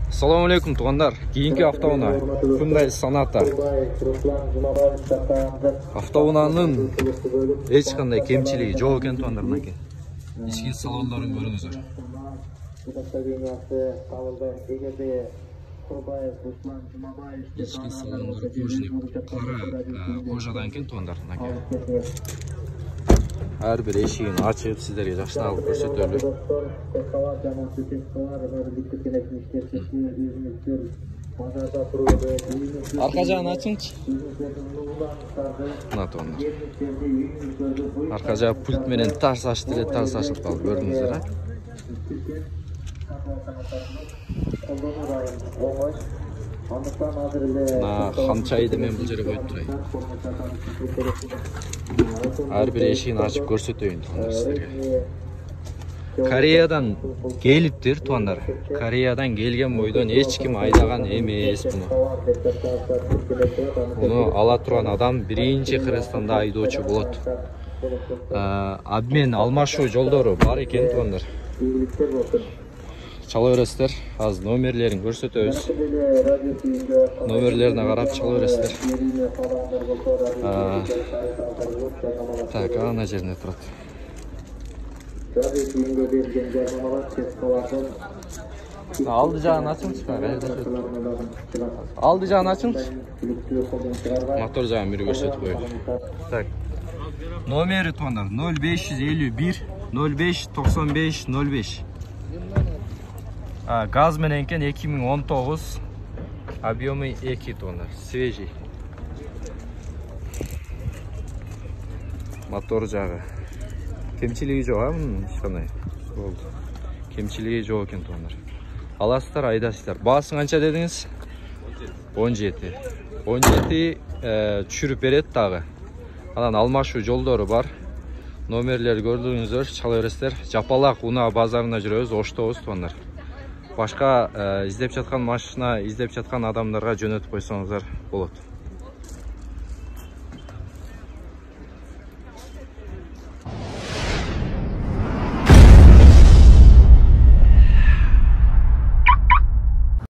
Assalamu alaikum туғандар. Кейінгі автоуна Hyundai Sonata. Автоунаның ешқандай кемшілігі жоқ екен туғандар мынакей. Ішкі салондарын көріңіздер. Ішкі салондары көшініп қара қожадан екен туғандар мынакей. Әрбір ешігін açып сіздерге жақшылап көрсетелік. Арқа жағын açыңызшы. Мына туғандар. Арқа жағы пульт менен тарс ашты, тарс ашылып қалып көрдіңіздер, қамчайды мен бұл жерге қойып тұрайын. Әрбір ешігін ашып көрсетейін туғандар сіздерге. Кореядан келіптір туғандар. Кореядан келген бойдан ешкім айдаған емес бұны. Бұны ала тұрған адам бірінші Қырғызстанда айдоочу болады. Обмен алмашу жолдары бар екен туғандар. Чала бересіздер. Аз номерлерін көрсетеміз. Номерлеріне қарап чала бересіздер. Так, ана жеріне тұрады. Aldı жағын açыңыз. Aldı жағын açыңыз. Мотор жағын бері көрсетіп қойды. Так. Номері туғандар 0551 05 95 05. Gaz menenken 2019. Объемы 2 тонна. Свежий. Мотор жағы. Кемшілігі жоқ, ешқандай. Кемшілігі жоқ екен туғандар. Аласыздар, айдасыздар. Бағасын қанша дедіңіз? 17. 17 түшіріп береді тағы. Адан алмашу жолдары бар. Номерлер көрдіңіздер, чала бересіздер. Жапалақ Уна базарына жүрөбүз, Оштобуз туғандар. Башқа издеп жатқан машина, издеп жатқан адамдарға жөнөтүп койсоңуздар болот.